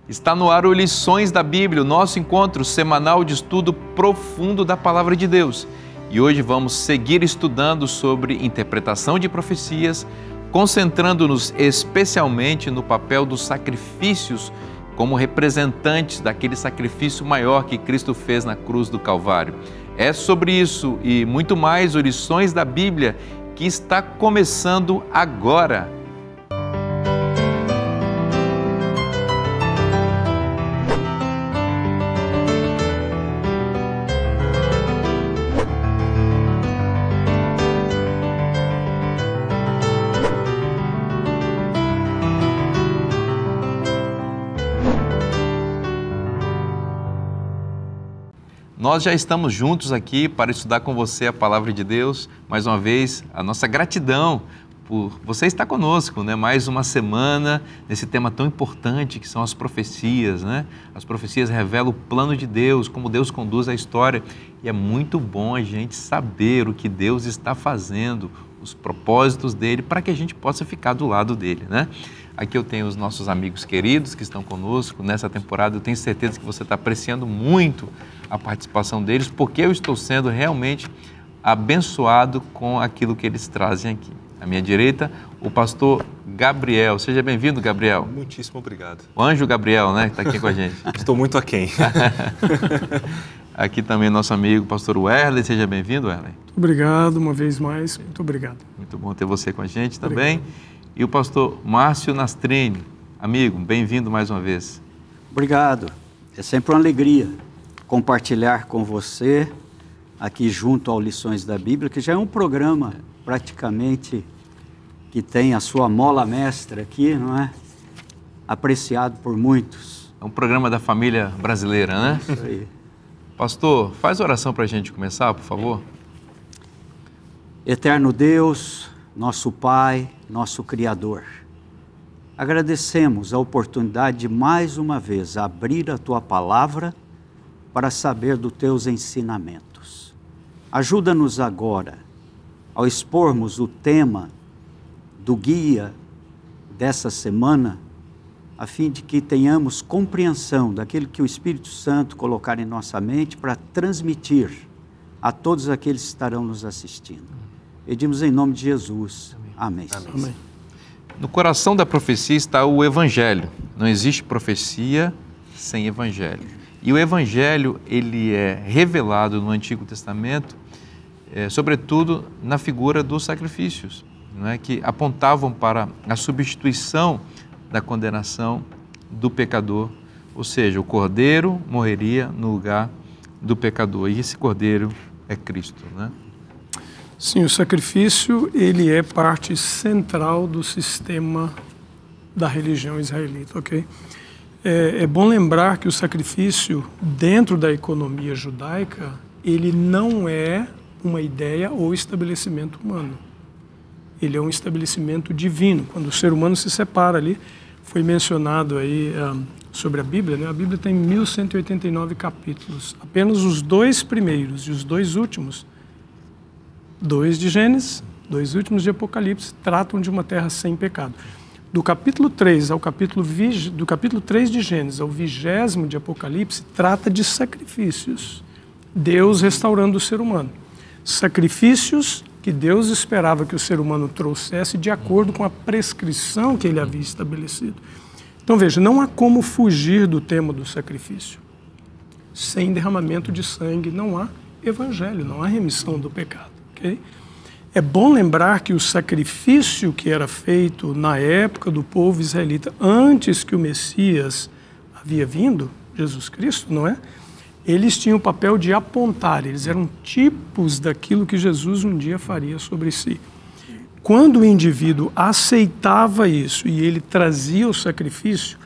Está no ar o Lições da Bíblia, o nosso encontro semanal de estudo profundo da Palavra de Deus. E hoje vamos seguir estudando sobre interpretação de profecias, concentrando-nos especialmente no papel dos sacrifícios como representantes daquele sacrifício maior que Cristo fez na cruz do Calvário. É sobre isso e muito mais o Lições da Bíblia que está começando agora. Nós já estamos juntos aqui para estudar com você a Palavra de Deus. Mais uma vez, a nossa gratidão por você estar conosco, né? Mais uma semana nesse tema tão importante que são as profecias, né? As profecias revelam o plano de Deus, como Deus conduz a história. E é muito bom a gente saber o que Deus está fazendo, os propósitos dele, para que a gente possa ficar do lado dele, né? Aqui eu tenho os nossos amigos queridos que estão conosco nessa temporada. Eu tenho certeza que você está apreciando muito a participação deles, porque eu estou sendo realmente abençoado com aquilo que eles trazem aqui. À minha direita, o pastor Gabriel. Seja bem-vindo, Gabriel. Muitíssimo obrigado. O anjo Gabriel, né, que está aqui com a gente. Estou muito aquém. Aqui também nosso amigo, pastor Werley. Seja bem-vindo, Werley. Obrigado, uma vez mais. Muito obrigado. Muito bom ter você com a gente também. Obrigado. E o pastor Márcio Nastrini. Amigo, bem-vindo mais uma vez. Obrigado. É sempre uma alegria compartilhar com você aqui junto ao Lições da Bíblia, que já é um programa praticamente que tem a sua mola mestra aqui, não é? Apreciado por muitos. É um programa da família brasileira, né? Isso aí. Pastor, faz oração para a gente começar, por favor. Eterno Deus, nosso Pai, nosso Criador, agradecemos a oportunidade de mais uma vez abrir a Tua Palavra para saber dos Teus ensinamentos. Ajuda-nos agora, ao expormos o tema do guia dessa semana, a fim de que tenhamos compreensão daquilo que o Espírito Santo colocar em nossa mente para transmitir a todos aqueles que estarão nos assistindo. Pedimos em nome de Jesus. Amém. Amém. No coração da profecia está o Evangelho. Não existe profecia sem Evangelho. E o Evangelho, ele é revelado no Antigo Testamento, sobretudo na figura dos sacrifícios, não é? Que apontavam para a substituição da condenação do pecador, ou seja, o cordeiro morreria no lugar do pecador, e esse cordeiro é Cristo, né? Sim, o sacrifício, ele é parte central do sistema da religião israelita, ok? É bom lembrar que o sacrifício, dentro da economia judaica, ele não é uma ideia ou estabelecimento humano. Ele é um estabelecimento divino. Quando o ser humano se separa ali, foi mencionado aí sobre a Bíblia, né? A Bíblia tem 1189 capítulos. Apenas os 2 primeiros e os 2 últimos, 2 de Gênesis, 2 últimos de Apocalipse, tratam de uma terra sem pecado. Do capítulo 3 do capítulo 3 de Gênesis ao 20º de Apocalipse, trata de sacrifícios. Deus restaurando o ser humano. Sacrifícios que Deus esperava que o ser humano trouxesse de acordo com a prescrição que ele havia estabelecido. Então veja, não há como fugir do tema do sacrifício. Sem derramamento de sangue não há evangelho, não há remissão do pecado. Okay? É bom lembrar que o sacrifício que era feito na época do povo israelita, antes que o Messias havia vindo, Jesus Cristo, não é? Eles tinham o papel de apontar, eles eram tipos daquilo que Jesus um dia faria sobre si. Quando o indivíduo aceitava isso e ele trazia o sacrifício,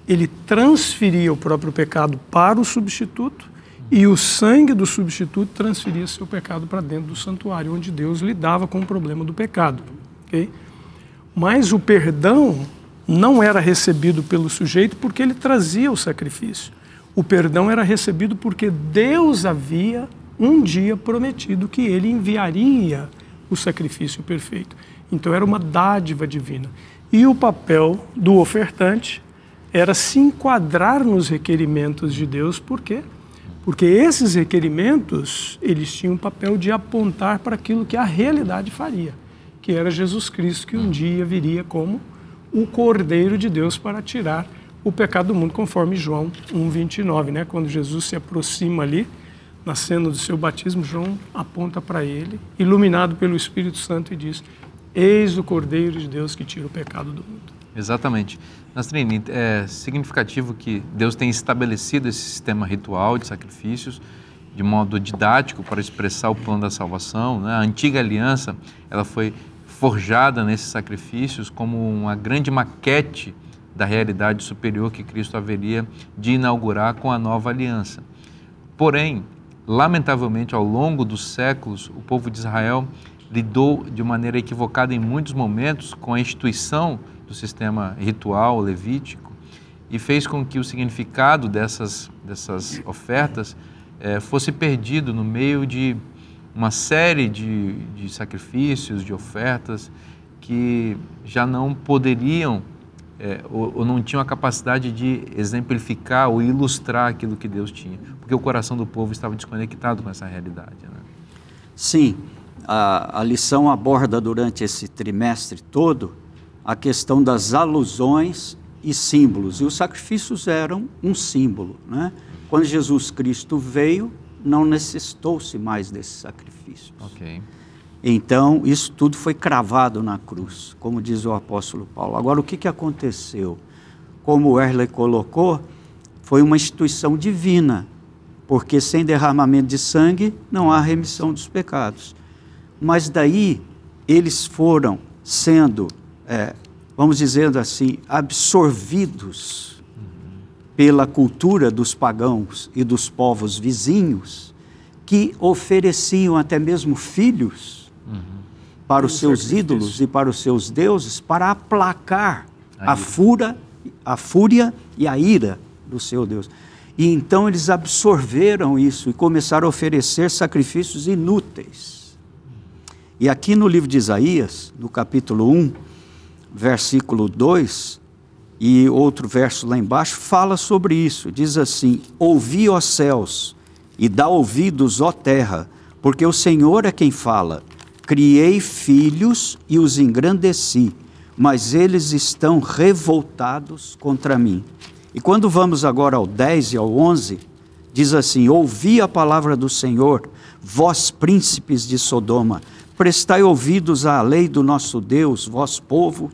ele transferia o próprio pecado para o substituto e o sangue do substituto transferia seu pecado para dentro do santuário, onde Deus lidava com o problema do pecado. Okay? Mas o perdão não era recebido pelo sujeito porque ele trazia o sacrifício. O perdão era recebido porque Deus havia um dia prometido que ele enviaria o sacrifício perfeito. Então era uma dádiva divina. E o papel do ofertante era se enquadrar nos requerimentos de Deus. Por quê? Porque esses requerimentos, eles tinham o papel de apontar para aquilo que a realidade faria, que era Jesus Cristo, que um dia viria como o Cordeiro de Deus para tirar o pecado do mundo, conforme João 1,29, né? Quando Jesus se aproxima ali, na cena do seu batismo, João aponta para ele, iluminado pelo Espírito Santo, e diz: eis o Cordeiro de Deus que tira o pecado do mundo. Exatamente. Nastrini, é significativo que Deus tenha estabelecido esse sistema ritual de sacrifícios de modo didático para expressar o plano da salvação, né? A antiga aliança, ela foi forjada nesses sacrifícios como uma grande maquete da realidade superior que Cristo haveria de inaugurar com a nova aliança. Porém, lamentavelmente, ao longo dos séculos, o povo de Israel lidou de maneira equivocada em muitos momentos com a instituição do sistema ritual levítico e fez com que o significado dessas ofertas fosse perdido no meio de uma série de sacrifícios, de ofertas que já não poderiam ou não tinham a capacidade de exemplificar ou ilustrar aquilo que Deus tinha, porque o coração do povo estava desconectado com essa realidade, né? Sim, a lição aborda durante esse trimestre todo a questão das alusões e símbolos, e os sacrifícios eram um símbolo, né? Quando Jesus Cristo veio, não necessitou-se mais desses sacrifícios. Okay. Então, isso tudo foi cravado na cruz, como diz o apóstolo Paulo. Agora, o que aconteceu? Como o Erle colocou, foi uma instituição divina, porque sem derramamento de sangue não há remissão dos pecados. Mas daí, eles foram sendo, vamos dizer assim, absorvidos pela cultura dos pagãos e dos povos vizinhos, que ofereciam até mesmo filhos para os seus ídolos e para os seus deuses, para aplacar a fúria e a ira do seu Deus. E então eles absorveram isso e começaram a oferecer sacrifícios inúteis. E aqui no livro de Isaías, no capítulo 1, versículo 2, e outro verso lá embaixo, fala sobre isso. Diz assim: ouvi, ó céus, e dá ouvidos, ó terra, porque o Senhor é quem fala. Criei filhos e os engrandeci, mas eles estão revoltados contra mim. E quando vamos agora ao 10 e ao 11, diz assim: ouvi a palavra do Senhor, vós príncipes de Sodoma, prestai ouvidos à lei do nosso Deus, vós povo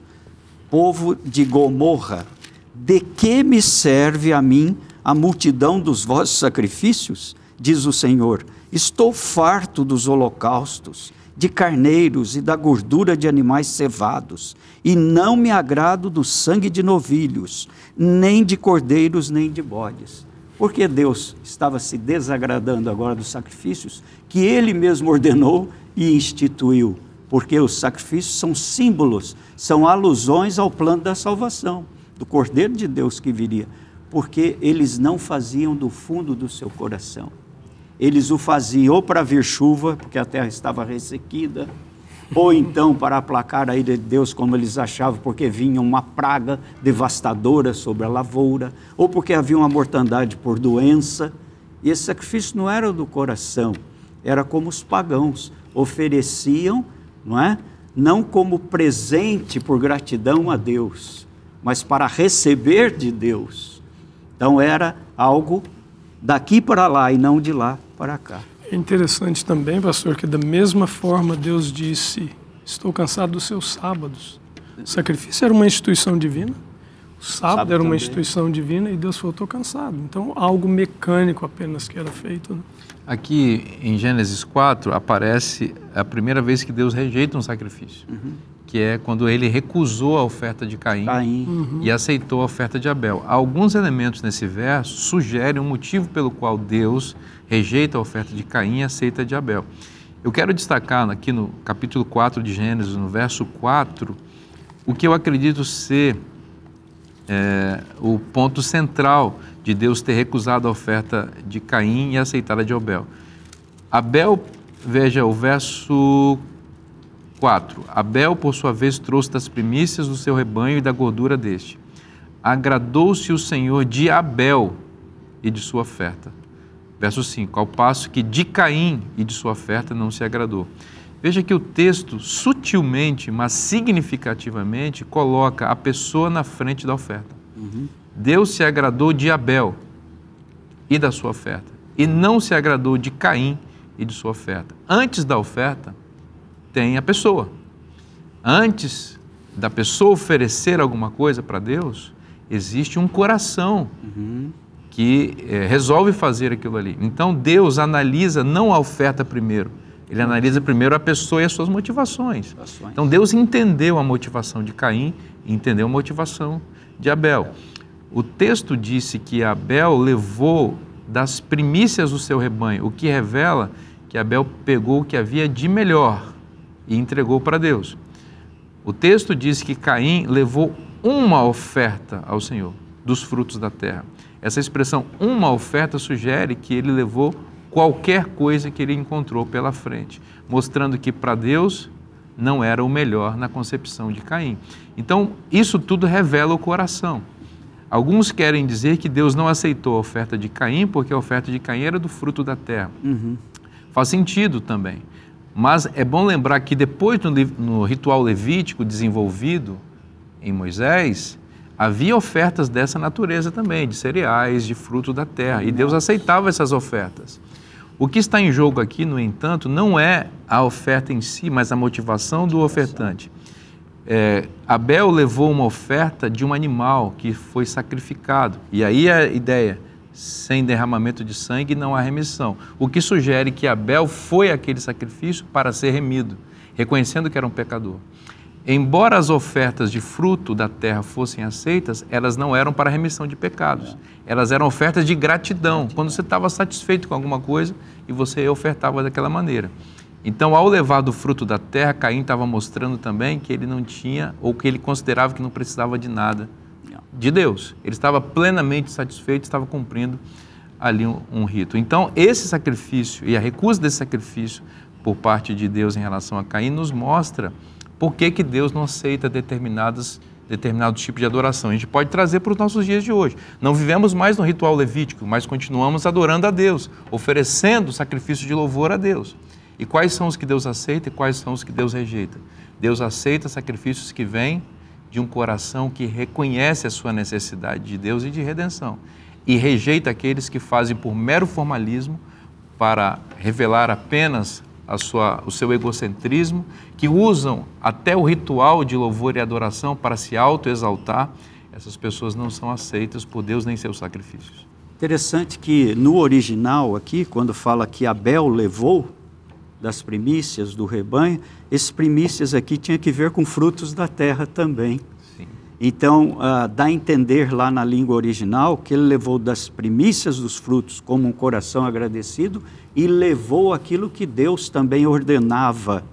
de Gomorra. De que me serve a mim a multidão dos vossos sacrifícios? Diz o Senhor: estou farto dos holocaustos, de carneiros e da gordura de animais cevados, e não me agrado do sangue de novilhos, nem de cordeiros, nem de bodes. Porque Deus estava se desagradando agora dos sacrifícios que Ele mesmo ordenou e instituiu. Porque os sacrifícios são símbolos, são alusões ao plano da salvação, do Cordeiro de Deus que viria. Porque eles não faziam do fundo do seu coração. Eles o faziam ou para vir chuva, porque a terra estava ressequida, ou então para aplacar a ira de Deus, como eles achavam, porque vinha uma praga devastadora sobre a lavoura, ou porque havia uma mortandade por doença. E esse sacrifício não era do coração, era como os pagãos ofereciam, não é? Não como presente por gratidão a Deus, mas para receber de Deus. Então era algo daqui para lá e não de lá para cá. É interessante também, pastor, que da mesma forma Deus disse: estou cansado dos seus sábados. O sacrifício era uma instituição divina, o sábado era uma instituição divina, e Deus falou: estou cansado. Então, algo mecânico apenas que era feito, né? Aqui em Gênesis 4 aparece a primeira vez que Deus rejeita um sacrifício, que é quando ele recusou a oferta de Caim. E aceitou a oferta de Abel. Alguns elementos nesse verso sugerem um motivo pelo qual Deus rejeita a oferta de Caim e aceita a de Abel. Eu quero destacar aqui no capítulo 4 de Gênesis, no verso 4, o que eu acredito ser o ponto central de Deus ter recusado a oferta de Caim e aceitado a de Abel. Abel, veja o verso 4. Abel, por sua vez, trouxe das primícias do seu rebanho e da gordura deste. agradou-se o Senhor de Abel e de sua oferta. Verso 5, ao passo que de Caim e de sua oferta não se agradou. Veja que o texto, sutilmente, mas significativamente, coloca a pessoa na frente da oferta. Deus se agradou de Abel e da sua oferta, e não se agradou de Caim e de sua oferta. Antes da oferta, tem a pessoa. Antes da pessoa oferecer alguma coisa para Deus, existe um coração que resolve fazer aquilo ali. Então, Deus analisa não a oferta primeiro, Ele analisa primeiro a pessoa e as suas motivações. Então, Deus entendeu a motivação de Caim e entendeu a motivação de Abel. O texto disse que Abel levou das primícias do seu rebanho, o que revela que Abel pegou o que havia de melhor e entregou para Deus. O texto diz que Caim levou uma oferta ao Senhor, dos frutos da terra. Essa expressão, uma oferta, sugere que ele levou qualquer coisa que ele encontrou pela frente, mostrando que para Deus não era o melhor na concepção de Caim. Então, isso tudo revela o coração. Alguns querem dizer que Deus não aceitou a oferta de Caim porque a oferta de Caim era do fruto da terra. Faz sentido também. Mas é bom lembrar que depois no ritual levítico desenvolvido em Moisés, havia ofertas dessa natureza também, de cereais, de fruto da terra, e Deus aceitava essas ofertas. O que está em jogo aqui, no entanto, não é a oferta em si, mas a motivação do ofertante. Abel levou uma oferta de um animal que foi sacrificado, e aí a ideia, sem derramamento de sangue não há remissão, o que sugere que Abel foi aquele sacrifício para ser remido, reconhecendo que era um pecador. Embora as ofertas de fruto da terra fossem aceitas, elas não eram para remissão de pecados. Elas eram ofertas de gratidão, quando você estava satisfeito com alguma coisa e você ofertava daquela maneira. Então, ao levar do fruto da terra, Caim estava mostrando também que ele não tinha, ou que ele considerava que não precisava de nada de Deus. Ele estava plenamente satisfeito, estava cumprindo ali um rito. Então, esse sacrifício e a recusa desse sacrifício por parte de Deus em relação a Caim nos mostra por que Deus não aceita determinados tipos de adoração. A gente pode trazer para os nossos dias de hoje. Não vivemos mais no ritual levítico, mas continuamos adorando a Deus, oferecendo sacrifício de louvor a Deus. E quais são os que Deus aceita e quais são os que Deus rejeita? Deus aceita sacrifícios que vêm de um coração que reconhece a sua necessidade de Deus e de redenção, e rejeita aqueles que fazem por mero formalismo para revelar apenas o seu egocentrismo, que usam até o ritual de louvor e adoração para se autoexaltar. Essas pessoas não são aceitas por Deus nem seus sacrifícios. Interessante que no original aqui, quando fala que Abel levou das primícias do rebanho, esses primícias aqui tinha que ver com frutos da terra também. Sim. Então, dá a entender lá na língua original que ele levou das primícias dos frutos como um coração agradecido e levou aquilo que Deus também ordenava,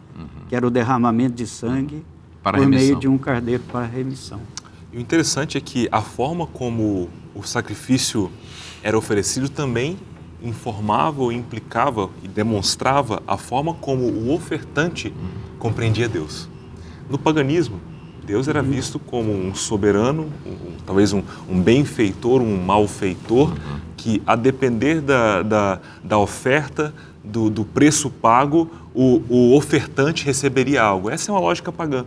que era o derramamento de sangue por meio de um carneiro para a remissão. E o interessante é que a forma como o sacrifício era oferecido também informava ou implicava e demonstrava a forma como o ofertante compreendia Deus. No paganismo, Deus era visto como um soberano, talvez um benfeitor, um malfeitor, que a depender da oferta, do preço pago, o ofertante receberia algo. Essa é uma lógica pagã.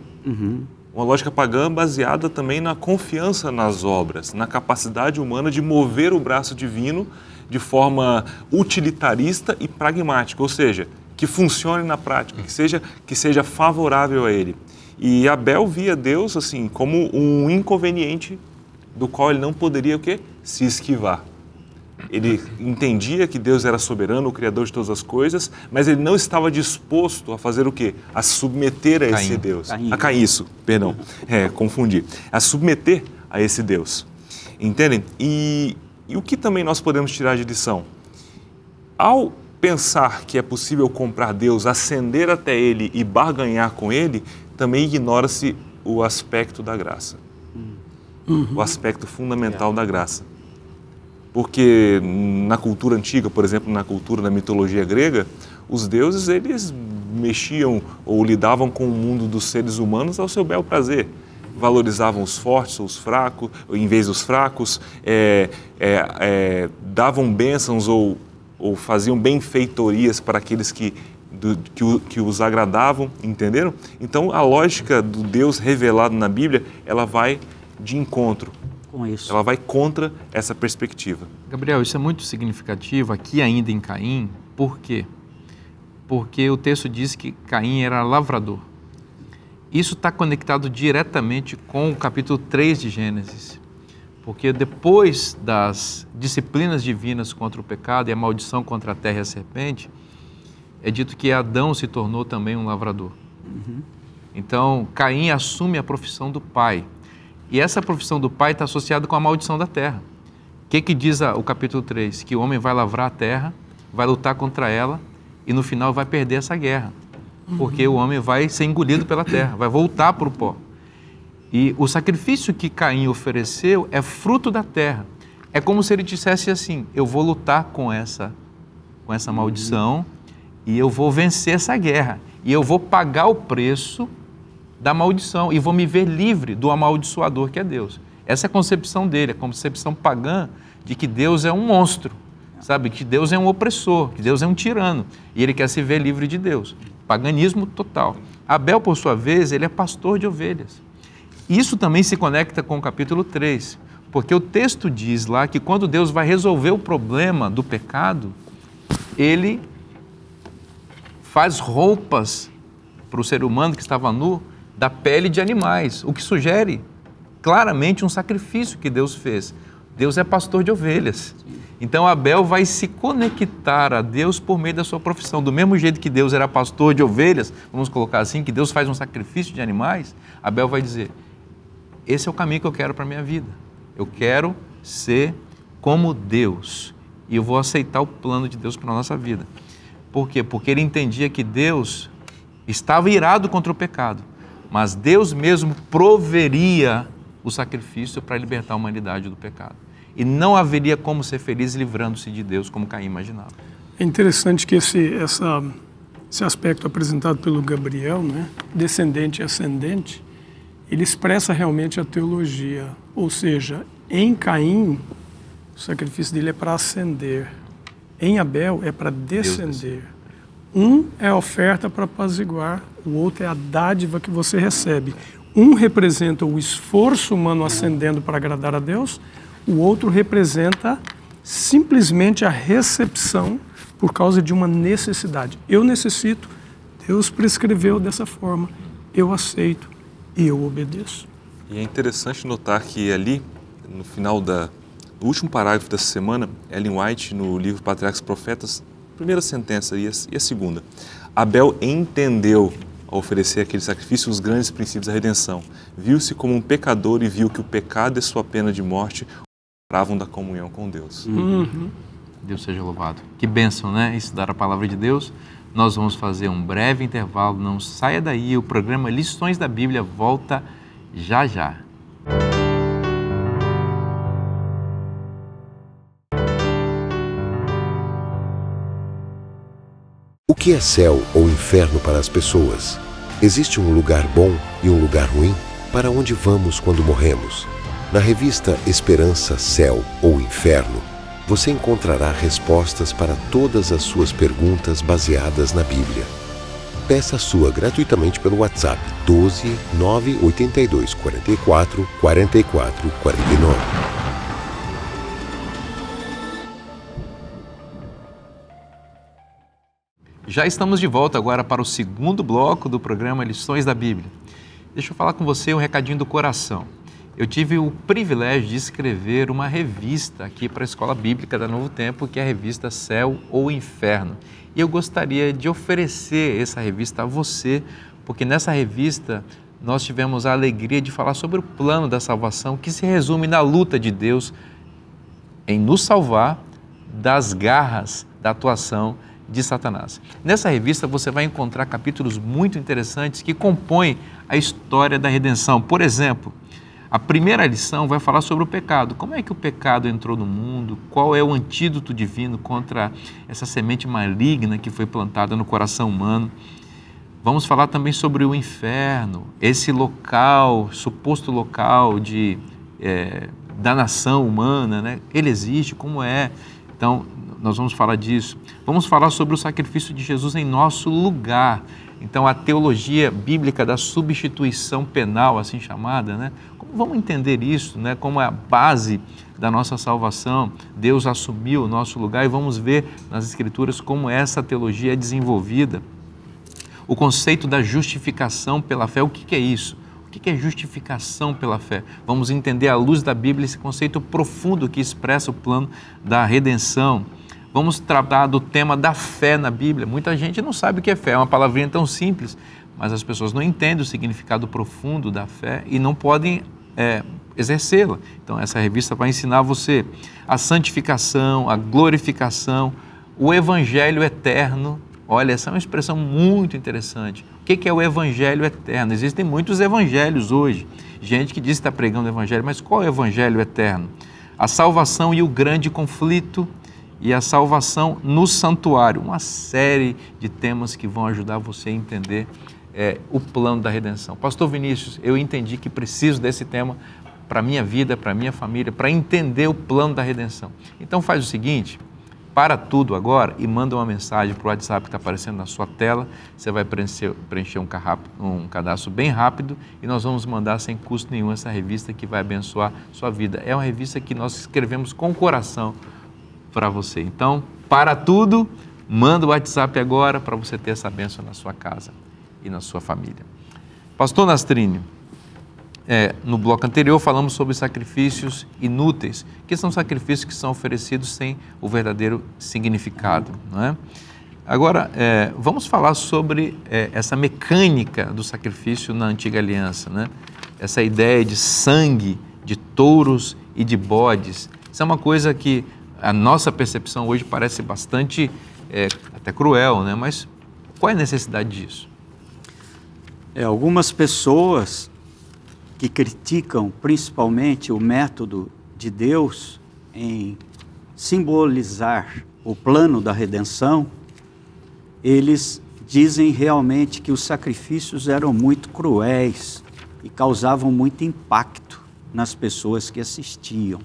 Uma lógica pagã baseada também na confiança nas obras, na capacidade humana de mover o braço divino de forma utilitarista e pragmática, ou seja, que funcione na prática, que seja favorável a ele. E Abel via Deus assim como um inconveniente do qual ele não poderia o quê? Se esquivar. Ele entendia que Deus era soberano, o Criador de todas as coisas, mas ele não estava disposto a fazer o quê? A se submeter a esse Deus. Confundi. A submeter a esse Deus. Entendem? E o que também nós podemos tirar de lição? Ao pensar que é possível comprar Deus, ascender até Ele e barganhar com Ele, também ignora-se o aspecto da graça. O aspecto fundamental da graça. Porque na cultura antiga, por exemplo, na cultura da mitologia grega, os deuses, eles mexiam ou lidavam com o mundo dos seres humanos ao seu bel prazer. valorizavam os fortes ou os fracos, em vez dos fracos, davam bênçãos ou faziam benfeitorias para aqueles que os agradavam, entenderam? Então, a lógica do Deus revelado na Bíblia, ela vai de encontro com isso. Ela vai contra essa perspectiva. Gabriel, isso é muito significativo aqui ainda em Caim. Por quê? Porque o texto diz que Caim era lavrador. Isso está conectado diretamente com o capítulo 3 de Gênesis. Porque depois das disciplinas divinas contra o pecado e a maldição contra a terra e a serpente, é dito que Adão se tornou também um lavrador. Então, Caim assume a profissão do pai. E essa profissão do pai está associada com a maldição da terra. O que diz o capítulo 3? Que o homem vai lavrar a terra, vai lutar contra ela e no final vai perder essa guerra. Porque o homem vai ser engolido pela terra, vai voltar para o pó. E o sacrifício que Caim ofereceu é fruto da terra. É como se ele dissesse assim, eu vou lutar com essa maldição e eu vou vencer essa guerra. E eu vou pagar o preço da maldição e vou me ver livre do amaldiçoador que é Deus. Essa é a concepção dele, a concepção pagã de que Deus é um monstro, sabe? Que Deus é um opressor, que Deus é um tirano e ele quer se ver livre de Deus. Paganismo total. Abel, por sua vez, ele é pastor de ovelhas. Isso também se conecta com o capítulo 3, porque o texto diz lá que quando Deus vai resolver o problema do pecado, ele faz roupas para o ser humano que estava nu da pele de animais, o que sugere claramente um sacrifício que Deus fez. Deus é pastor de ovelhas. Então Abel vai se conectar a Deus por meio da sua profissão. Do mesmo jeito que Deus era pastor de ovelhas, vamos colocar assim, que Deus faz um sacrifício de animais, Abel vai dizer, esse é o caminho que eu quero para a minha vida. Eu quero ser como Deus e eu vou aceitar o plano de Deus para a nossa vida. Por quê? Porque ele entendia que Deus estava irado contra o pecado, mas Deus mesmo proveria o sacrifício para libertar a humanidade do pecado. E não haveria como ser feliz livrando-se de Deus, como Caim imaginava. É interessante que esse aspecto apresentado pelo Gabriel, né, descendente e ascendente, ele expressa realmente a teologia. Ou seja, em Caim, o sacrifício dele é para ascender. Em Abel é para descender. Um é a oferta para apaziguar, o outro é a dádiva que você recebe. Um representa o esforço humano ascendendo para agradar a Deus, o outro representa simplesmente a recepção por causa de uma necessidade. Eu necessito, Deus prescreveu dessa forma, eu aceito e eu obedeço. E é interessante notar que ali, no final do último parágrafo dessa semana, Ellen White, no livro Patriarcas e Profetas, primeira sentença e a segunda. Abel entendeu, ao oferecer aquele sacrifício, os grandes princípios da redenção. Viu-se como um pecador e viu que o pecado e sua pena de morte privavam da comunhão com Deus. Deus seja louvado. Que bênção, né? Estudar a palavra de Deus. Nós vamos fazer um breve intervalo. Não saia daí. O programa Lições da Bíblia volta já já. O que é céu ou inferno para as pessoas? Existe um lugar bom e um lugar ruim? Para onde vamos quando morremos? Na revista Esperança, Céu ou Inferno, você encontrará respostas para todas as suas perguntas baseadas na Bíblia. Peça a sua gratuitamente pelo WhatsApp 12 982 44 44 49. Já estamos de volta agora para o segundo bloco do programa Lições da Bíblia. Deixa eu falar com você um recadinho do coração. Eu tive o privilégio de escrever uma revista aqui para a Escola Bíblica da Novo Tempo, que é a revista Céu ou Inferno. E eu gostaria de oferecer essa revista a você, porque nessa revista nós tivemos a alegria de falar sobre o plano da salvação, que se resume na luta de Deus em nos salvar das garras da atuação de Satanás. Nessa revista você vai encontrar capítulos muito interessantes que compõem a história da redenção. Por exemplo, a primeira lição vai falar sobre o pecado. Como é que o pecado entrou no mundo? Qual é o antídoto divino contra essa semente maligna que foi plantada no coração humano? Vamos falar também sobre o inferno, esse local, suposto local de danação humana, né? Ele existe, como é? Então, nós vamos falar disso. Vamos falar sobre o sacrifício de Jesus em nosso lugar. Então, a teologia bíblica da substituição penal, assim chamada, né? Como vamos entender isso, né? Como é a base da nossa salvação. Deus assumiu o nosso lugar e vamos ver nas Escrituras como essa teologia é desenvolvida. O conceito da justificação pela fé, o que é isso? O que é justificação pela fé? Vamos entender à luz da Bíblia esse conceito profundo que expressa o plano da redenção. Vamos tratar do tema da fé na Bíblia. Muita gente não sabe o que é fé, é uma palavrinha tão simples, mas as pessoas não entendem o significado profundo da fé e não podem exercê-la. Então, essa revista vai ensinar você a santificação, a glorificação, o evangelho eterno. Olha, essa é uma expressão muito interessante. O que é o evangelho eterno? Existem muitos evangelhos hoje. Gente que diz que está pregando o evangelho, mas qual é o evangelho eterno? A salvação e o grande conflito e a salvação no santuário. Uma série de temas que vão ajudar você a entender o plano da redenção. Pastor Vinícius, eu entendi que preciso desse tema para a minha vida, para a minha família, para entender o plano da redenção. Então faz o seguinte, para tudo agora e manda uma mensagem para o WhatsApp que está aparecendo na sua tela. Você vai preencher um cadastro bem rápido e nós vamos mandar sem custo nenhum essa revista que vai abençoar sua vida. É uma revista que nós escrevemos com o coração para você. Então, para tudo, manda o WhatsApp agora para você ter essa bênção na sua casa e na sua família. Pastor Nastrini, no bloco anterior falamos sobre sacrifícios inúteis, que são sacrifícios que são oferecidos sem o verdadeiro significado, não é? Agora, vamos falar sobre essa mecânica do sacrifício na Antiga Aliança, né? Essa ideia de sangue, de touros e de bodes. Isso é uma coisa que a nossa percepção hoje parece bastante até cruel, né? Mas qual é a necessidade disso? Algumas pessoas que criticam principalmente o método de Deus em simbolizar o plano da redenção, eles dizem realmente que os sacrifícios eram muito cruéis e causavam muito impacto nas pessoas que assistiam.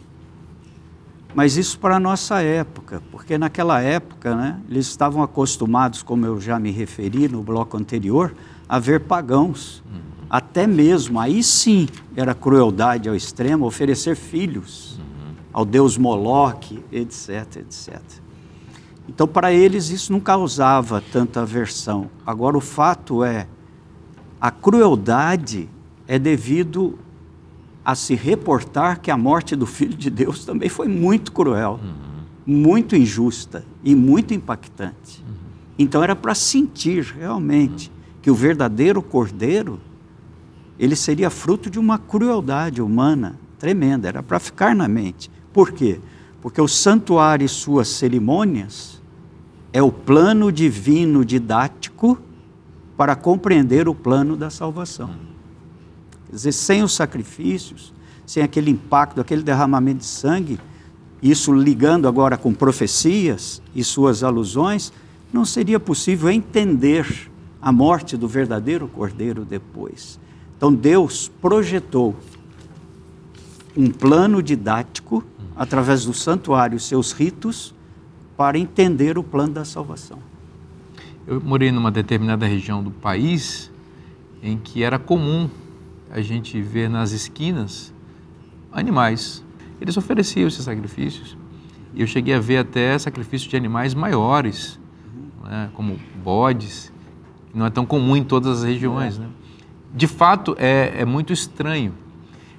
Mas isso para a nossa época, porque naquela época, né, eles estavam acostumados, como eu já me referi no bloco anterior, a ver pagãos. Até mesmo, aí sim, era crueldade ao extremo, oferecer filhos ao deus Moloque, etc, etc. Então, para eles, isso não causava tanta aversão. Agora, o fato a crueldade é devido a se reportar que a morte do Filho de Deus também foi muito cruel, muito injusta e muito impactante. Então, era para sentir realmente que o verdadeiro Cordeiro, ele seria fruto de uma crueldade humana tremenda, era para ficar na mente. Por quê? Porque o santuário e suas cerimônias é o plano divino didático para compreender o plano da salvação. Quer dizer, sem os sacrifícios, sem aquele impacto, aquele derramamento de sangue, isso ligando agora com profecias e suas alusões, não seria possível entender a morte do verdadeiro Cordeiro depois. Então Deus projetou um plano didático através do santuário e seus ritos para entender o plano da salvação. Eu morei numa determinada região do país em que era comum a gente ver nas esquinas animais. Eles ofereciam esses sacrifícios e eu cheguei a ver até sacrifícios de animais maiores, né, como bodes, que não é tão comum em todas as regiões, né? De fato, é muito estranho,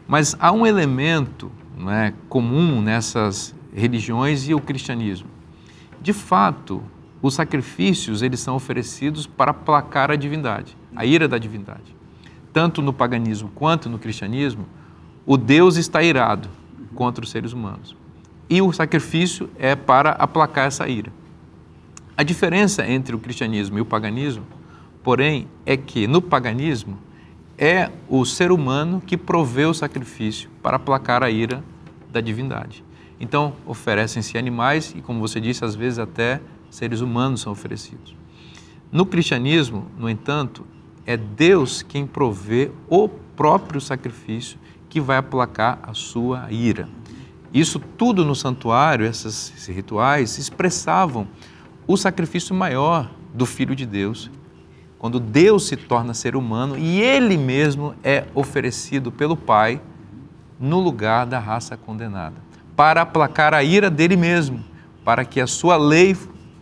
mas há um elemento, né, comum nessas religiões e o cristianismo. De fato, os sacrifícios eles são oferecidos para aplacar a divindade, a ira da divindade. Tanto no paganismo quanto no cristianismo, o Deus está irado contra os seres humanos. E o sacrifício é para aplacar essa ira. A diferença entre o cristianismo e o paganismo, porém, é que no paganismo, é o ser humano que provê o sacrifício para aplacar a ira da divindade. Então, oferecem-se animais e, como você disse, às vezes até seres humanos são oferecidos. No cristianismo, no entanto, é Deus quem provê o próprio sacrifício que vai aplacar a sua ira. Isso tudo no santuário, esses rituais, expressavam o sacrifício maior do Filho de Deus, quando Deus se torna ser humano e Ele mesmo é oferecido pelo Pai no lugar da raça condenada, para aplacar a ira dele mesmo, para que a sua lei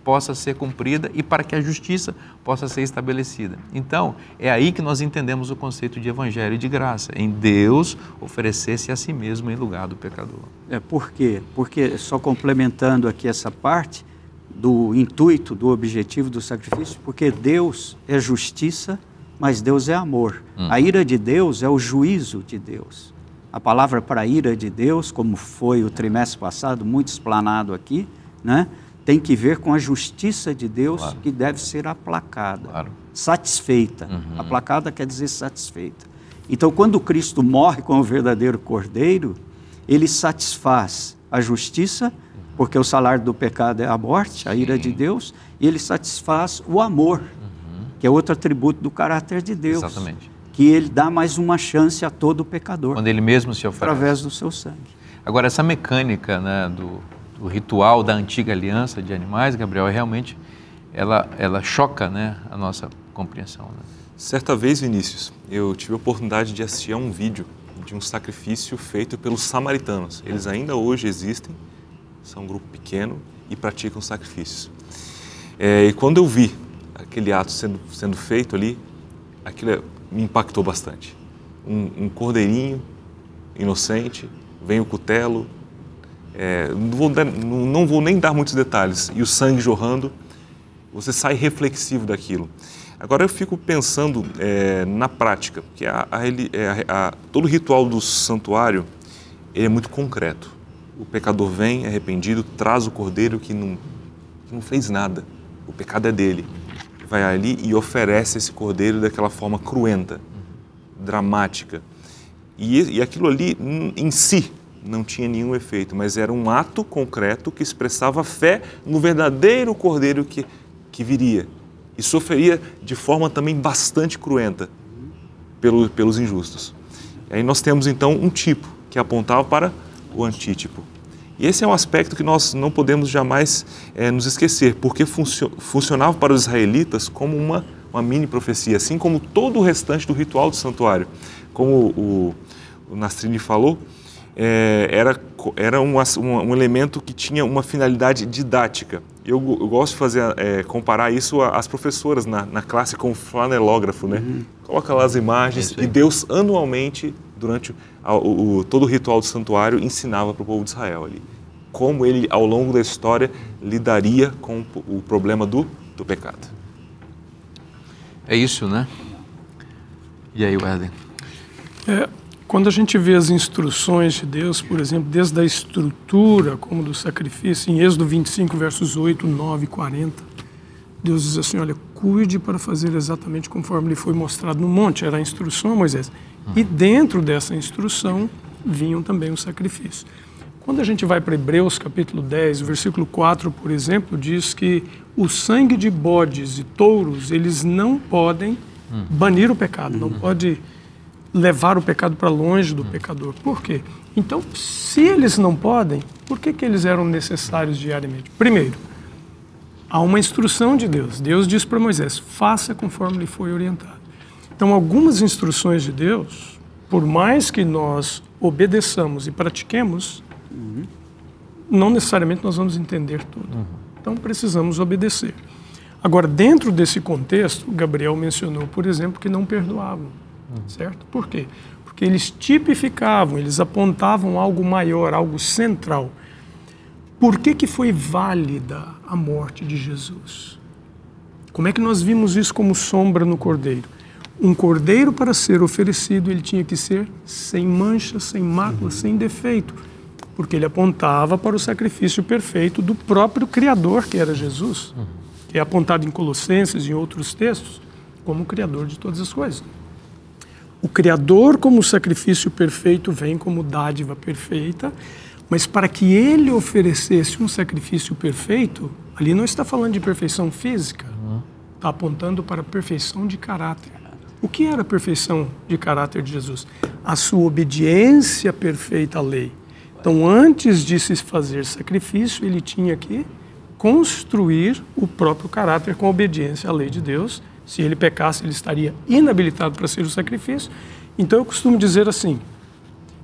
possa ser cumprida e para que a justiça possa ser estabelecida. Então, é aí que nós entendemos o conceito de evangelho de graça, em Deus oferecer-se a si mesmo em lugar do pecador. Por quê? Porque, só complementando aqui essa parte do intuito, do objetivo do sacrifício, porque Deus é justiça, mas Deus é amor. A ira de Deus é o juízo de Deus. A palavra para a ira de Deus, como foi o trimestre passado, muito explanado aqui, né? Tem que ver com a justiça de Deus, claro, que deve ser aplacada, claro, satisfeita. Aplacada quer dizer satisfeita. Então, quando Cristo morre como o verdadeiro Cordeiro, Ele satisfaz a justiça, porque o salário do pecado é a morte, a ira de Deus, e Ele satisfaz o amor, que é outro atributo do caráter de Deus. Exatamente. Que Ele dá mais uma chance a todo pecador. Quando Ele mesmo se oferece. Através do seu sangue. Agora, essa mecânica, né, do ritual da antiga aliança de animais, Gabriel, realmente ela choca, né, a nossa compreensão. Né? Certa vez, Vinícius, eu tive a oportunidade de assistir a um vídeo de um sacrifício feito pelos samaritanos. Eles ainda hoje existem, são um grupo pequeno e praticam sacrifícios. E quando eu vi aquele ato sendo feito ali, aquilo me impactou bastante. Um cordeirinho inocente, vem o cutelo, não vou nem dar muitos detalhes, e o sangue jorrando, você sai reflexivo daquilo. Agora eu fico pensando na prática, que todo o ritual do santuário é muito concreto. O pecador vem arrependido, traz o cordeiro que não fez nada, o pecado é dele. Vai ali e oferece esse cordeiro daquela forma cruenta, dramática. E aquilo ali em si não tinha nenhum efeito, mas era um ato concreto que expressava fé no verdadeiro cordeiro que viria. E sofreria de forma também bastante cruenta pelos injustos. E aí nós temos então um tipo que apontava para o antítipo. E esse é um aspecto que nós não podemos jamais nos esquecer, porque funcionava para os israelitas como uma mini profecia, assim como todo o restante do ritual do santuário. Como o Nastrini falou, era um elemento que tinha uma finalidade didática. Eu gosto de comparar isso às professoras na classe com o flanelógrafo, né? Coloca lá as imagens e Deus anualmente, durante todo o ritual do santuário, ensinava para o povo de Israel ali como ele, ao longo da história, lidaria com o problema do pecado. É isso, né? E aí, Wesley? Quando a gente vê as instruções de Deus, por exemplo, desde a estrutura como do sacrifício, em Êxodo 25, versos 8, 9 e 40, Deus diz assim, olha, cuide para fazer exatamente conforme lhe foi mostrado no monte, era a instrução a Moisés. E dentro dessa instrução vinham também os sacrifícios. Quando a gente vai para Hebreus capítulo 10, o versículo 4, por exemplo, diz que o sangue de bodes e touros, eles não podem banir o pecado, não pode levar o pecado para longe do pecador. Por quê? Então, se eles não podem, por que eles eram necessários diariamente? Primeiro, há uma instrução de Deus. Deus diz para Moisés, faça conforme lhe foi orientado. Então, algumas instruções de Deus, por mais que nós obedeçamos e pratiquemos, não necessariamente nós vamos entender tudo. Então, precisamos obedecer. Agora, dentro desse contexto, Gabriel mencionou, por exemplo, que não perdoavam. Certo? Por quê? Porque eles tipificavam, eles apontavam algo maior, algo central. Por que foi válida a morte de Jesus? Como é que nós vimos isso como sombra no cordeiro? Um cordeiro, para ser oferecido, ele tinha que ser sem mancha, sem mácula, sem defeito, porque ele apontava para o sacrifício perfeito do próprio Criador, que era Jesus, que é apontado em Colossenses e em outros textos como o Criador de todas as coisas. O Criador, como sacrifício perfeito, vem como dádiva perfeita, mas para que ele oferecesse um sacrifício perfeito, ali não está falando de perfeição física, está apontando para a perfeição de caráter. O que era a perfeição de caráter de Jesus? A sua obediência perfeita à lei. Então, antes de se fazer sacrifício, ele tinha que construir o próprio caráter com obediência à lei de Deus. Se ele pecasse, ele estaria inabilitado para ser o sacrifício. Então, eu costumo dizer assim,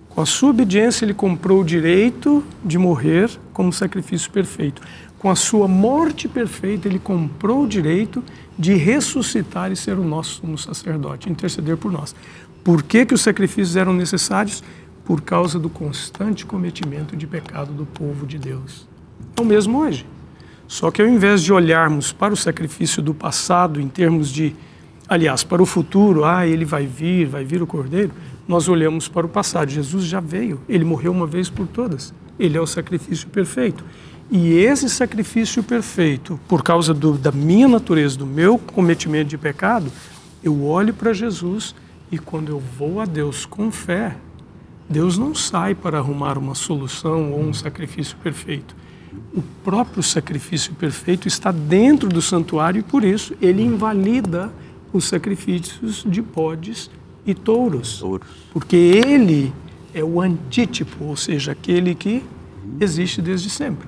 com a sua obediência, ele comprou o direito de morrer como sacrifício perfeito. Com a sua morte perfeita, ele comprou o direito de ressuscitar e ser o nosso sumo sacerdote, interceder por nós. Por que que os sacrifícios eram necessários? Por causa do constante cometimento de pecado do povo de Deus. É o mesmo hoje. Só que ao invés de olharmos para o sacrifício do passado em termos de, aliás, para o futuro, ele vai vir o Cordeiro, nós olhamos para o passado. Jesus já veio, ele morreu uma vez por todas. Ele é o sacrifício perfeito. E esse sacrifício perfeito, por causa da minha natureza, do meu cometimento de pecado, eu olho para Jesus e quando eu vou a Deus com fé, Deus não sai para arrumar uma solução ou um sacrifício perfeito. O próprio sacrifício perfeito está dentro do santuário e por isso ele invalida os sacrifícios de bodes e touros. Porque ele é o antítipo, ou seja, aquele que existe desde sempre.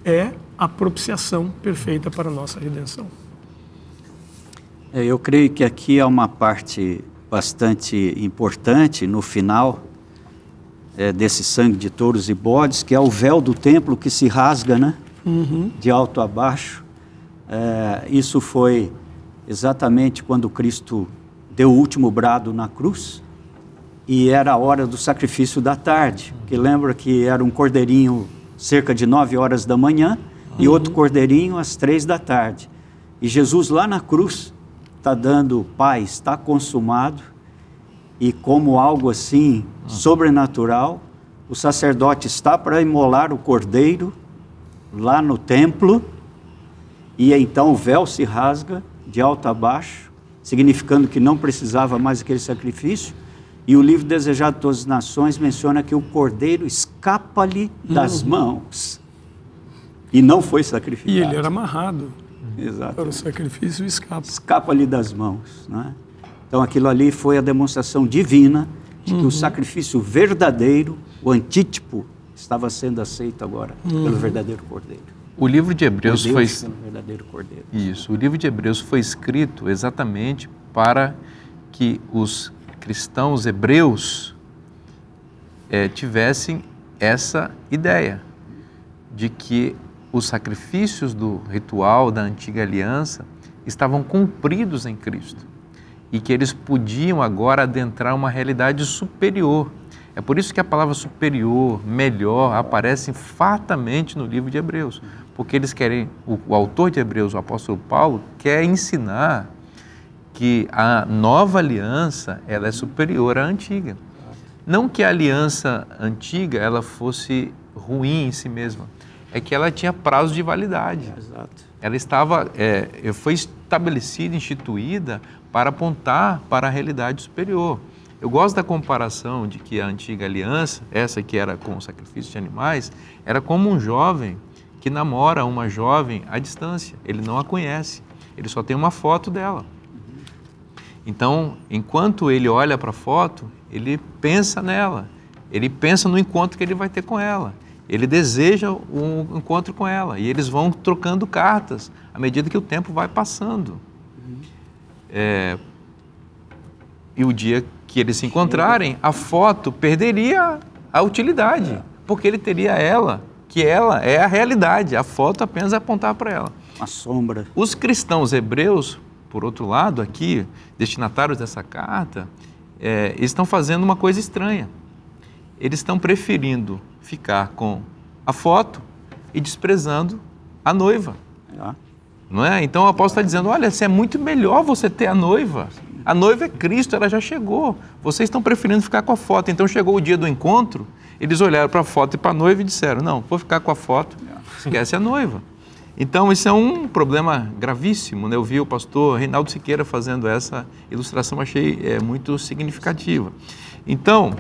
É a propiciação perfeita para a nossa redenção. Eu creio que aqui há uma parte bastante importante no final desse sangue de touros e bodes, que é o véu do templo que se rasga, né? De alto a baixo. Isso foi exatamente quando Cristo deu o último brado na cruz e era a hora do sacrifício da tarde, que lembra que era um cordeirinho cerca de 9 horas da manhã e outro cordeirinho às 3 da tarde. E Jesus lá na cruz está dando paz, está consumado, e como algo assim sobrenatural, o sacerdote está para imolar o cordeiro lá no templo, e então o véu se rasga de alto a baixo, significando que não precisava mais aquele sacrifício, e o livro Desejado de Todas as Nações menciona que o cordeiro escapa-lhe das mãos, e não foi sacrificado. E ele era amarrado. Exato. Para o sacrifício escapa-lhe das mãos, né? Então aquilo ali foi a demonstração divina de que o sacrifício verdadeiro, o antítipo, estava sendo aceito agora pelo verdadeiro Cordeiro. O livro de Hebreus Por foi Deus pelo verdadeiro Cordeiro. Isso. O livro de Hebreus foi escrito exatamente para que os cristãos hebreus tivessem essa ideia de que os sacrifícios do ritual da antiga aliança estavam cumpridos em Cristo e que eles podiam agora adentrar uma realidade superior. É por isso que a palavra superior, melhor, aparece fartamente no livro de Hebreus, porque eles querem, o autor de Hebreus, o apóstolo Paulo, quer ensinar que a nova aliança ela é superior à antiga. Não que a aliança antiga ela fosse ruim em si mesma, é que ela tinha prazo de validade. Exato. Ela estava, foi estabelecida, instituída para apontar para a realidade superior. Eu gosto da comparação de que a antiga aliança, essa que era com o sacrifício de animais, era como um jovem que namora uma jovem à distância. Ele não a conhece, ele só tem uma foto dela. Então, enquanto ele olha para a foto, ele pensa nela, ele pensa no encontro que ele vai ter com ela, ele deseja um encontro com ela e eles vão trocando cartas à medida que o tempo vai passando. E o dia que eles se encontrarem, a foto perderia a utilidade, porque ele teria ela, que ela é a realidade, a foto apenas apontar para ela. Uma sombra. Os cristãos hebreus, por outro lado, aqui, destinatários dessa carta, estão fazendo uma coisa estranha. Eles estão preferindo ficar com a foto e desprezando a noiva. Não é? Então o apóstolo está dizendo, olha, é muito melhor você ter a noiva. A noiva é Cristo, ela já chegou. Vocês estão preferindo ficar com a foto. Então chegou o dia do encontro, eles olharam para a foto e para a noiva e disseram, não, vou ficar com a foto, esquece a noiva. Então isso é um problema gravíssimo, né? Eu vi o pastor Reinaldo Siqueira fazendo essa ilustração, achei muito significativa. Então,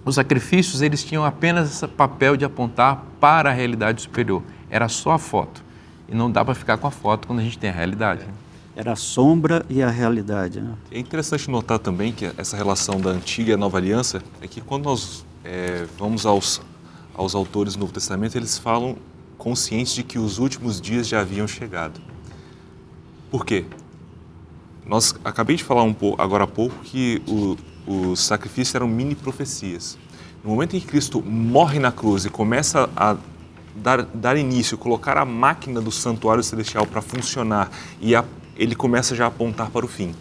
os sacrifícios, eles tinham apenas esse papel de apontar para a realidade superior. Era só a foto. E não dá para ficar com a foto quando a gente tem a realidade. Era a sombra e a realidade, né? É interessante notar também que essa relação da antiga e a nova aliança é que quando nós vamos aos autores do Novo Testamento, eles falam conscientes de que os últimos dias já haviam chegado. Por quê? Acabei de falar agora há pouco que os sacrifícios eram mini profecias. No momento em que Cristo morre na cruz e começa a dar início, colocar a máquina do santuário celestial para funcionar, e ele começa já a apontar para o fim.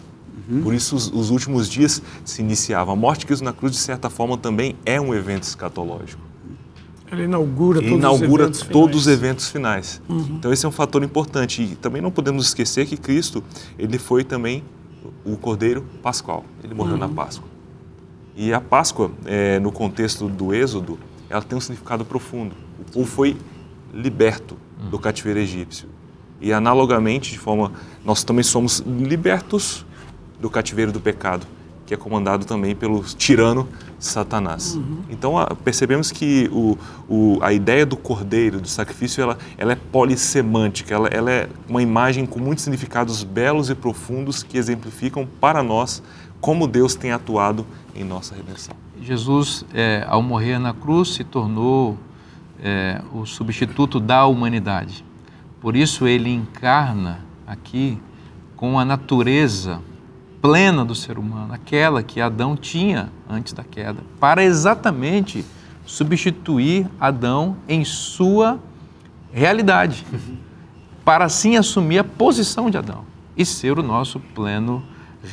Por isso os últimos dias se iniciavam. A morte de Cristo na cruz, de certa forma, também é um evento escatológico. Ele inaugura todos os eventos finais. Então esse é um fator importante. E também não podemos esquecer que Cristo, ele foi também o Cordeiro Pascual. Ele morreu na Páscoa. E a Páscoa, no contexto do Êxodo, ela tem um significado profundo. O povo foi liberto do cativeiro egípcio. E analogamente, nós também somos libertos do cativeiro do pecado, que é comandado também pelo tirano Satanás. Então percebemos que a ideia do cordeiro, do sacrifício, ela é polissemântica, ela é uma imagem com muitos significados belos e profundos que exemplificam para nós como Deus tem atuado em nossa redenção. Jesus, ao morrer na cruz, se tornou o substituto da humanidade. Por isso ele encarna aqui com a natureza plena do ser humano, aquela que Adão tinha antes da queda, para exatamente substituir Adão em sua realidade, para assim assumir a posição de Adão e ser o nosso pleno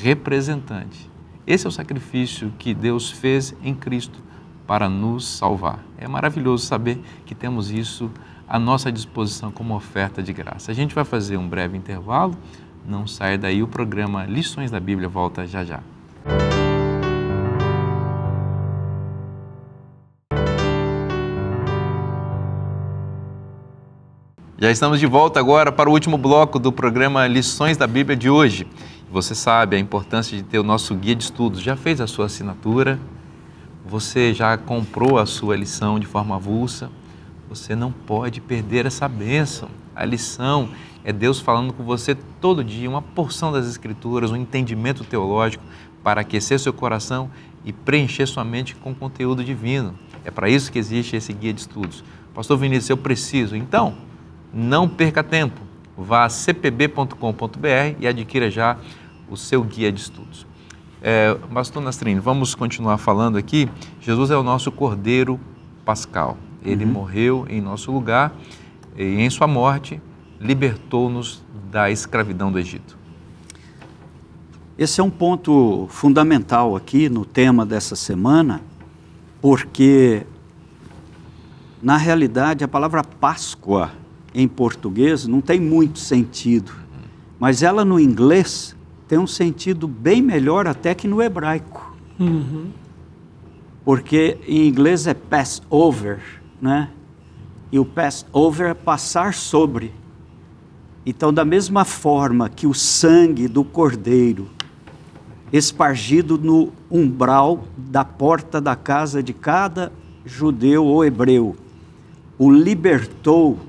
representante. Esse é o sacrifício que Deus fez em Cristo para nos salvar. É maravilhoso saber que temos isso à nossa disposição como oferta de graça. A gente vai fazer um breve intervalo. Não saia daí, o programa Lições da Bíblia volta já já. Já estamos de volta agora para o último bloco do programa Lições da Bíblia de hoje. Você sabe a importância de ter o nosso guia de estudos. Já fez a sua assinatura? Você já comprou a sua lição de forma avulsa? Você não pode perder essa bênção. A lição é Deus falando com você todo dia, uma porção das Escrituras, um entendimento teológico para aquecer seu coração e preencher sua mente com conteúdo divino. É para isso que existe esse guia de estudos. Pastor Vinícius, eu preciso. Então, não perca tempo. Vá a cpb.com.br e adquira já o seu guia de estudos. Pastor Nastrini, vamos continuar falando aqui. Jesus é o nosso Cordeiro Pascal. Ele morreu em nosso lugar e em sua morte libertou-nos da escravidão do Egito. Esse é um ponto fundamental aqui no tema dessa semana, porque, na realidade, a palavra Páscoa em português não tem muito sentido, mas ela no inglês tem um sentido bem melhor até que no hebraico. Porque em inglês é Passover, né? E o Passover é passar sobre. Então, da mesma forma que o sangue do cordeiro espargido no umbral da porta da casa de cada judeu ou hebreu o libertou,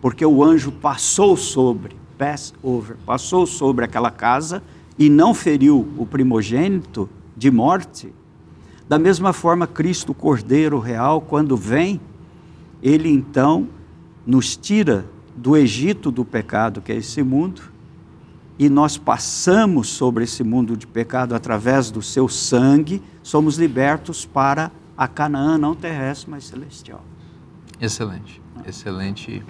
porque o anjo passou sobre, Passover, passou sobre aquela casa e não feriu o primogênito de morte. Da mesma forma, Cristo, o Cordeiro Real, quando vem, ele então nos tira do Egito do pecado, que é esse mundo, e nós passamos sobre esse mundo de pecado através do seu sangue, somos libertos para a Canaã não terrestre, mas celestial. Excelente, excelente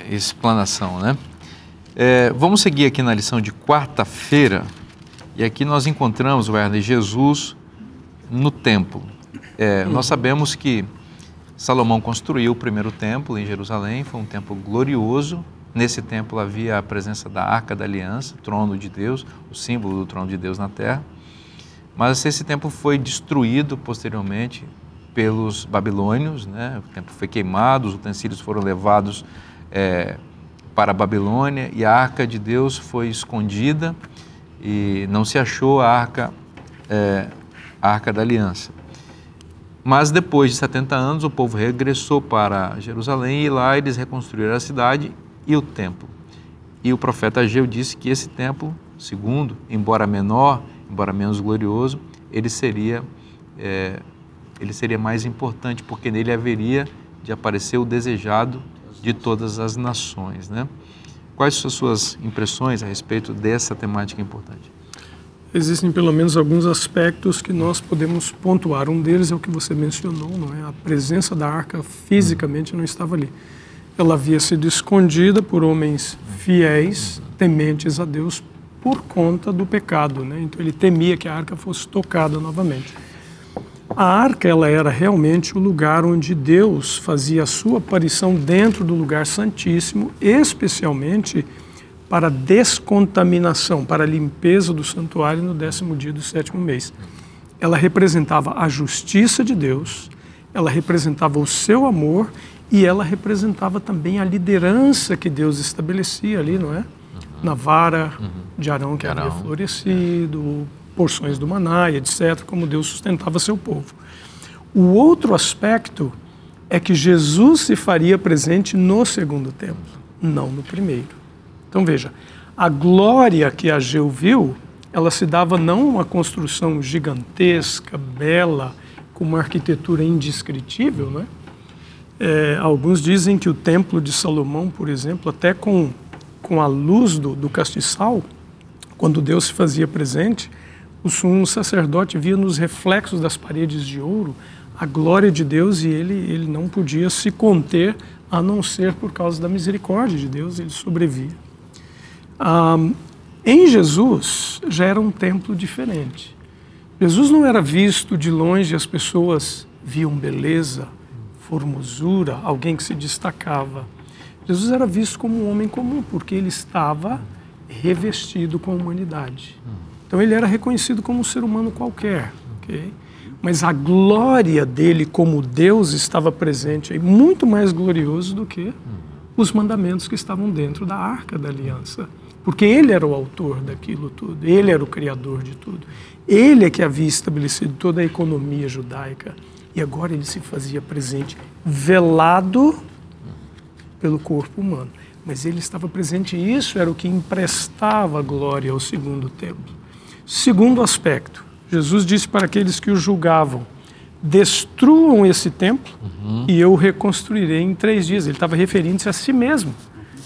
explanação, né? Vamos seguir aqui na lição de quarta-feira, e aqui nós encontramos, Werner, Jesus no templo. Nós sabemos que Salomão construiu o primeiro templo em Jerusalém, foi um templo glorioso. Nesse templo havia a presença da Arca da Aliança, o trono de Deus, o símbolo do trono de Deus na terra. Mas esse templo foi destruído posteriormente pelos babilônios, né? O templo foi queimado, os utensílios foram levados para a Babilônia e a Arca de Deus foi escondida e não se achou a Arca da Aliança. Mas depois de 70 anos o povo regressou para Jerusalém e lá eles reconstruíram a cidade e o templo. E o profeta Ageu disse que esse templo, segundo, embora menor, embora menos glorioso, ele seria mais importante, porque nele haveria de aparecer o desejado de todas as nações, né? Quais são as suas impressões a respeito dessa temática importante? Existem pelo menos alguns aspectos que nós podemos pontuar. Um deles é o que você mencionou, não é? A presença da arca fisicamente não estava ali. Ela havia sido escondida por homens fiéis, tementes a Deus, por conta do pecado, né? Então ele temia que a arca fosse tocada novamente. A arca, ela era realmente o lugar onde Deus fazia a sua aparição dentro do lugar santíssimo, especialmente para descontaminação, para a limpeza do santuário no 10º dia do 7º mês. Ela representava a justiça de Deus, ela representava o seu amor e ela representava também a liderança que Deus estabelecia ali, não é? Na vara de Arão que havia florescido, porções do maná, etc., como Deus sustentava seu povo. O outro aspecto é que Jesus se faria presente no segundo templo, não no primeiro. Então veja, a glória que Ageu viu, ela se dava não uma construção gigantesca, bela, com uma arquitetura indescritível, né? Alguns dizem que o templo de Salomão, por exemplo, até com a luz do castiçal, quando Deus se fazia presente, o sumo sacerdote via nos reflexos das paredes de ouro a glória de Deus e ele não podia se conter, a não ser por causa da misericórdia de Deus, ele sobrevia. Em Jesus já era um templo diferente. Jesus não era visto de longe, as pessoas viam beleza, formosura, alguém que se destacava. Jesus era visto como um homem comum, porque ele estava revestido com a humanidade. Então ele era reconhecido como um ser humano qualquer, ok? Mas a glória dele como Deus estava presente aí, muito mais glorioso do que os mandamentos que estavam dentro da Arca da Aliança. Porque ele era o autor daquilo tudo, ele era o criador de tudo. Ele é que havia estabelecido toda a economia judaica. E agora ele se fazia presente, velado pelo corpo humano. Mas ele estava presente e isso era o que emprestava glória ao segundo templo. Segundo aspecto, Jesus disse para aqueles que o julgavam, destruam esse templo e eu o reconstruirei em 3 dias. Ele estava referindo-se a si mesmo.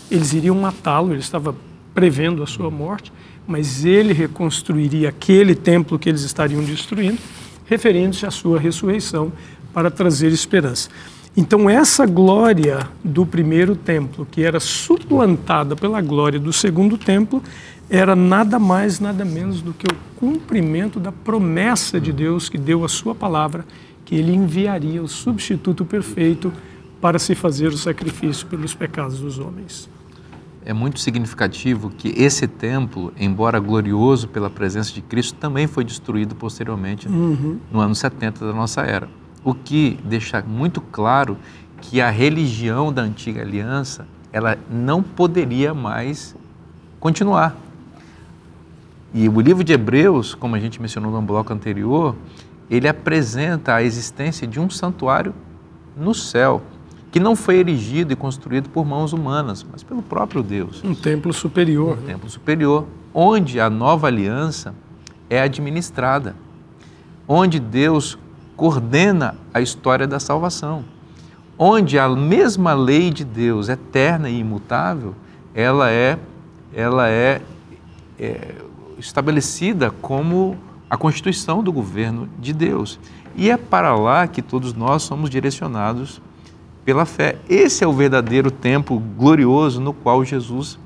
Eles iriam matá-lo, ele estava prevendo a sua morte, mas ele reconstruiria aquele templo que eles estariam destruindo, referindo-se à sua ressurreição para trazer esperança. Então essa glória do primeiro templo, que era suplantada pela glória do segundo templo, era nada mais, nada menos do que o cumprimento da promessa de Deus que deu a sua palavra, que ele enviaria o substituto perfeito para se fazer o sacrifício pelos pecados dos homens. É muito significativo que esse templo, embora glorioso pela presença de Cristo, também foi destruído posteriormente no ano 70 da nossa era. O que deixa muito claro que a religião da antiga aliança, ela não poderia mais continuar. E o livro de Hebreus, como a gente mencionou no bloco anterior, ele apresenta a existência de um santuário no céu, que não foi erigido e construído por mãos humanas, mas pelo próprio Deus. Um templo superior. Um templo superior, onde a nova aliança é administrada, onde Deus coordena a história da salvação, onde a mesma lei de Deus, eterna e imutável, ela é estabelecida como a constituição do governo de Deus. E é para lá que todos nós somos direcionados pela fé. Esse é o verdadeiro templo glorioso no qual Jesus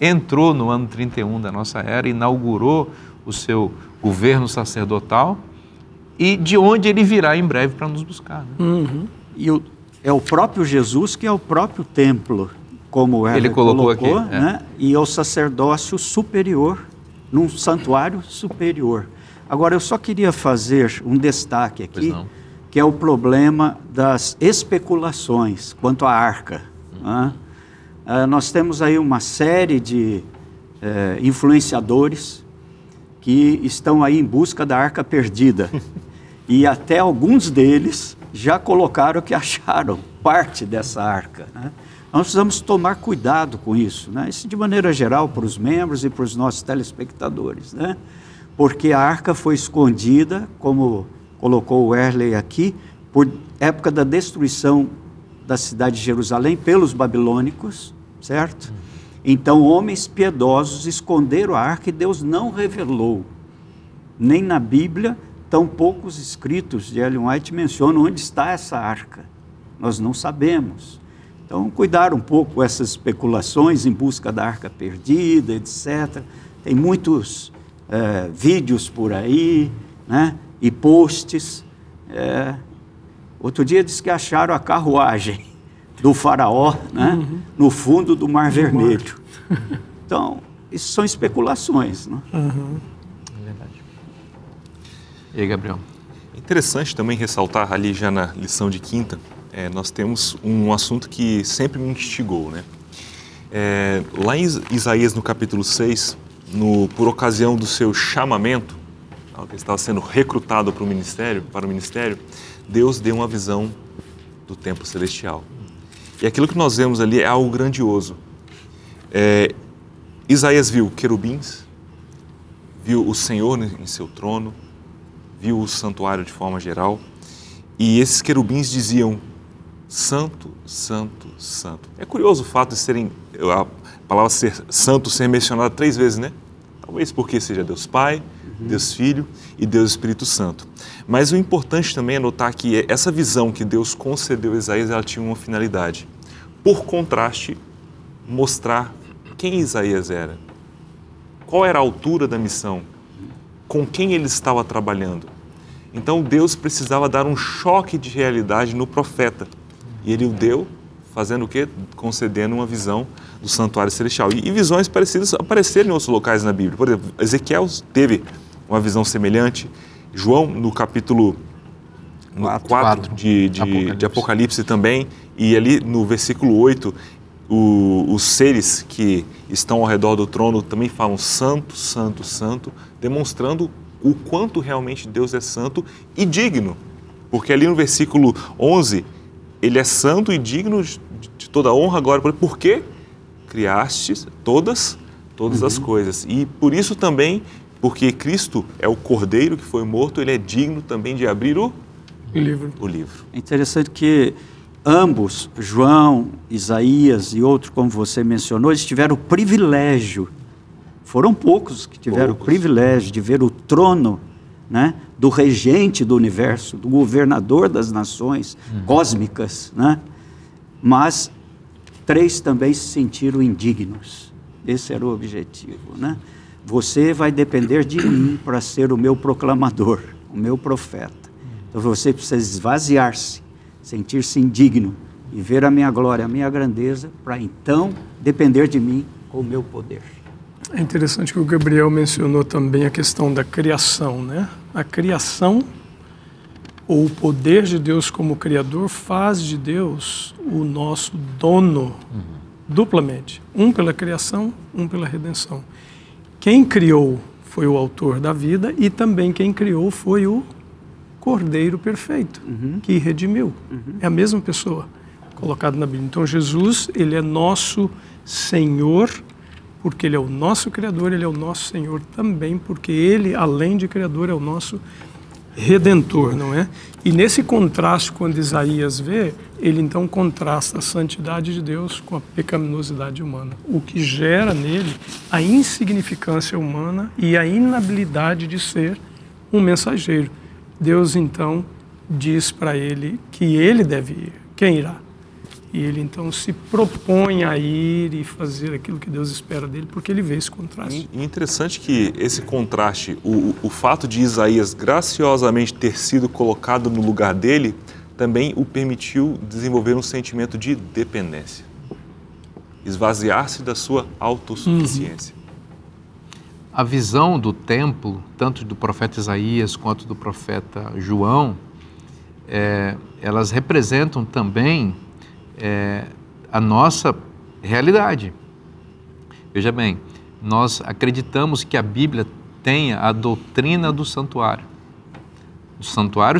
entrou no ano 31 da nossa era, inaugurou o seu governo sacerdotal e de onde ele virá em breve para nos buscar. Né? E é o próprio Jesus que é o próprio templo, como ele colocou aqui, né? E é o sacerdócio superior, num santuário superior. Agora, eu só queria fazer um destaque aqui, que é o problema das especulações quanto à arca. Né? Nós temos aí uma série de influenciadores que estão aí em busca da arca perdida. E até alguns deles já colocaram que acharam parte dessa arca. Né? Nós precisamos tomar cuidado com isso, né? Isso de maneira geral para os membros e para os nossos telespectadores, né? Porque a arca foi escondida, como colocou o Erley aqui, por época da destruição da cidade de Jerusalém pelos babilônicos, certo? Então, homens piedosos esconderam a arca e Deus não revelou. Nem na Bíblia, tão poucos escritos de Ellen White mencionam onde está essa arca. Nós não sabemos. Então, cuidar um pouco com essas especulações em busca da arca perdida, etc. Tem muitos vídeos por aí, né? E posts. Outro dia disse que acharam a carruagem do faraó, né? No fundo do Mar Vermelho. Então, isso são especulações, né? É verdade. E aí, Gabriel? É interessante também ressaltar ali já na lição de quinta, nós temos um assunto que sempre me instigou, né? Lá em Isaías, no capítulo 6, por ocasião do seu chamamento, ele estava sendo recrutado para o ministério, Deus deu uma visão do templo celestial. E aquilo que nós vemos ali é algo grandioso. Isaías viu querubins, viu o Senhor em seu trono, viu o santuário de forma geral, e esses querubins diziam: Santo, Santo, Santo. É curioso o fato de a palavra santo ser mencionada 3 vezes, né? Talvez porque seja Deus Pai, Deus Filho e Deus Espírito Santo. Mas o importante também é notar que essa visão que Deus concedeu a Isaías, ela tinha uma finalidade. Por contraste, mostrar quem Isaías era, qual era a altura da missão, com quem ele estava trabalhando. Então Deus precisava dar um choque de realidade no profeta. E ele o deu, fazendo o quê? Concedendo uma visão do santuário celestial. E visões parecidas apareceram em outros locais na Bíblia. Por exemplo, Ezequiel teve uma visão semelhante. João, no capítulo 4 de Apocalipse também. E ali no versículo 8, os seres que estão ao redor do trono também falam Santo, Santo, Santo, demonstrando o quanto realmente Deus é santo e digno. Porque ali no versículo 11, ele é santo e digno de toda honra agora, porque criastes todas as coisas. E por isso também, porque Cristo é o Cordeiro que foi morto, ele é digno também de abrir o livro. É interessante que ambos, João, Isaías e outro, como você mencionou, eles tiveram o privilégio, foram poucos que tiveram o privilégio de ver o trono, né, do regente do universo, do governador das nações cósmicas, né? Mas 3 também se sentiram indignos. Esse era o objetivo, né? Você vai depender de mim para ser o meu proclamador, o meu profeta. Então você precisa esvaziar-se, sentir-se indigno e ver a minha glória, a minha grandeza, para então depender de mim com o meu poder. É interessante que o Gabriel mencionou também a questão da criação, né? A criação, ou o poder de Deus como Criador, faz de Deus o nosso dono duplamente. Um pela criação, um pela redenção. Quem criou foi o autor da vida e também quem criou foi o Cordeiro perfeito, que redimiu. É a mesma pessoa colocada na Bíblia. Então Jesus, ele é nosso Senhor, porque ele é o nosso Criador, ele é o nosso Senhor também, porque ele, além de Criador, é o nosso Redentor, não é? E nesse contraste, quando Isaías vê, ele então contrasta a santidade de Deus com a pecaminosidade humana, o que gera nele a insignificância humana e a inabilidade de ser um mensageiro. Deus então diz para ele que ele deve ir. Quem irá? E ele então se propõe a ir e fazer aquilo que Deus espera dele, porque ele vê esse contraste. E interessante que esse contraste, o fato de Isaías graciosamente ter sido colocado no lugar dele, também o permitiu desenvolver um sentimento de dependência. Esvaziar-se da sua autossuficiência. A visão do templo, tanto do profeta Isaías quanto do profeta João, elas representam também a nossa realidade. Veja bem, nós acreditamos que a Bíblia tenha a doutrina do santuário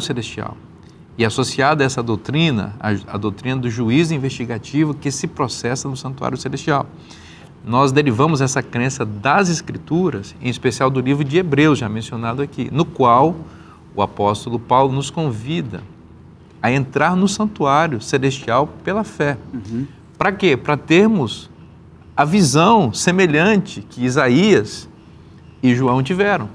celestial. E associada a essa doutrina, a doutrina do juízo investigativo que se processa no santuário celestial. Nós derivamos essa crença das Escrituras, em especial do livro de Hebreus, já mencionado aqui, no qual o apóstolo Paulo nos convida a entrar no santuário celestial pela fé. Para quê? Para termos a visão semelhante que Isaías e João tiveram.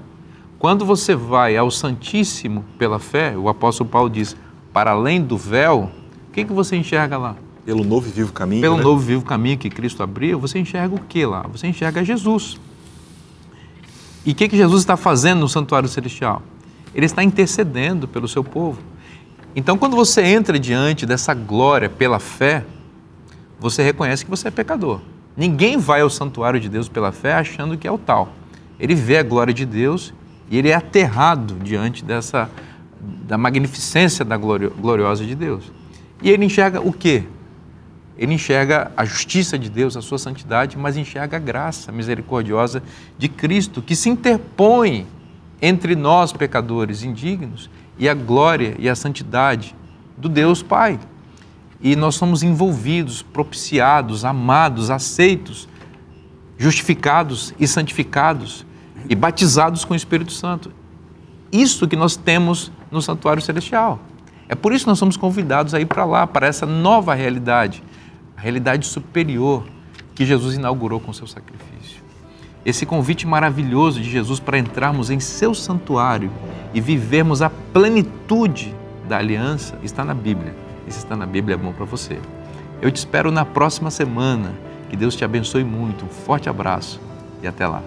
Quando você vai ao Santíssimo pela fé, o apóstolo Paulo diz, para além do véu, o que você enxerga lá? Pelo novo e vivo caminho, Pelo né? novo e vivo caminho que Cristo abriu, você enxerga o que lá? Você enxerga Jesus. E o que Jesus está fazendo no santuário celestial? Ele está intercedendo pelo seu povo. Então, quando você entra diante dessa glória pela fé, você reconhece que você é pecador. Ninguém vai ao santuário de Deus pela fé achando que é o tal. Ele vê a glória de Deus e ele é aterrado diante da magnificência da gloriosa de Deus. E ele enxerga o quê? Ele enxerga a justiça de Deus, a sua santidade, mas enxerga a graça misericordiosa de Cristo, que se interpõe entre nós, pecadores indignos, e a glória e a santidade do Deus Pai. E nós somos envolvidos, propiciados, amados, aceitos, justificados e santificados e batizados com o Espírito Santo. Isso que nós temos no santuário celestial. É por isso que nós somos convidados a ir para lá, para essa nova realidade, a realidade superior que Jesus inaugurou com o seu sacrifício. Esse convite maravilhoso de Jesus para entrarmos em seu santuário e vivermos a plenitude da aliança está na Bíblia. E se está na Bíblia, é bom para você. Eu te espero na próxima semana. Que Deus te abençoe muito. Um forte abraço e até lá.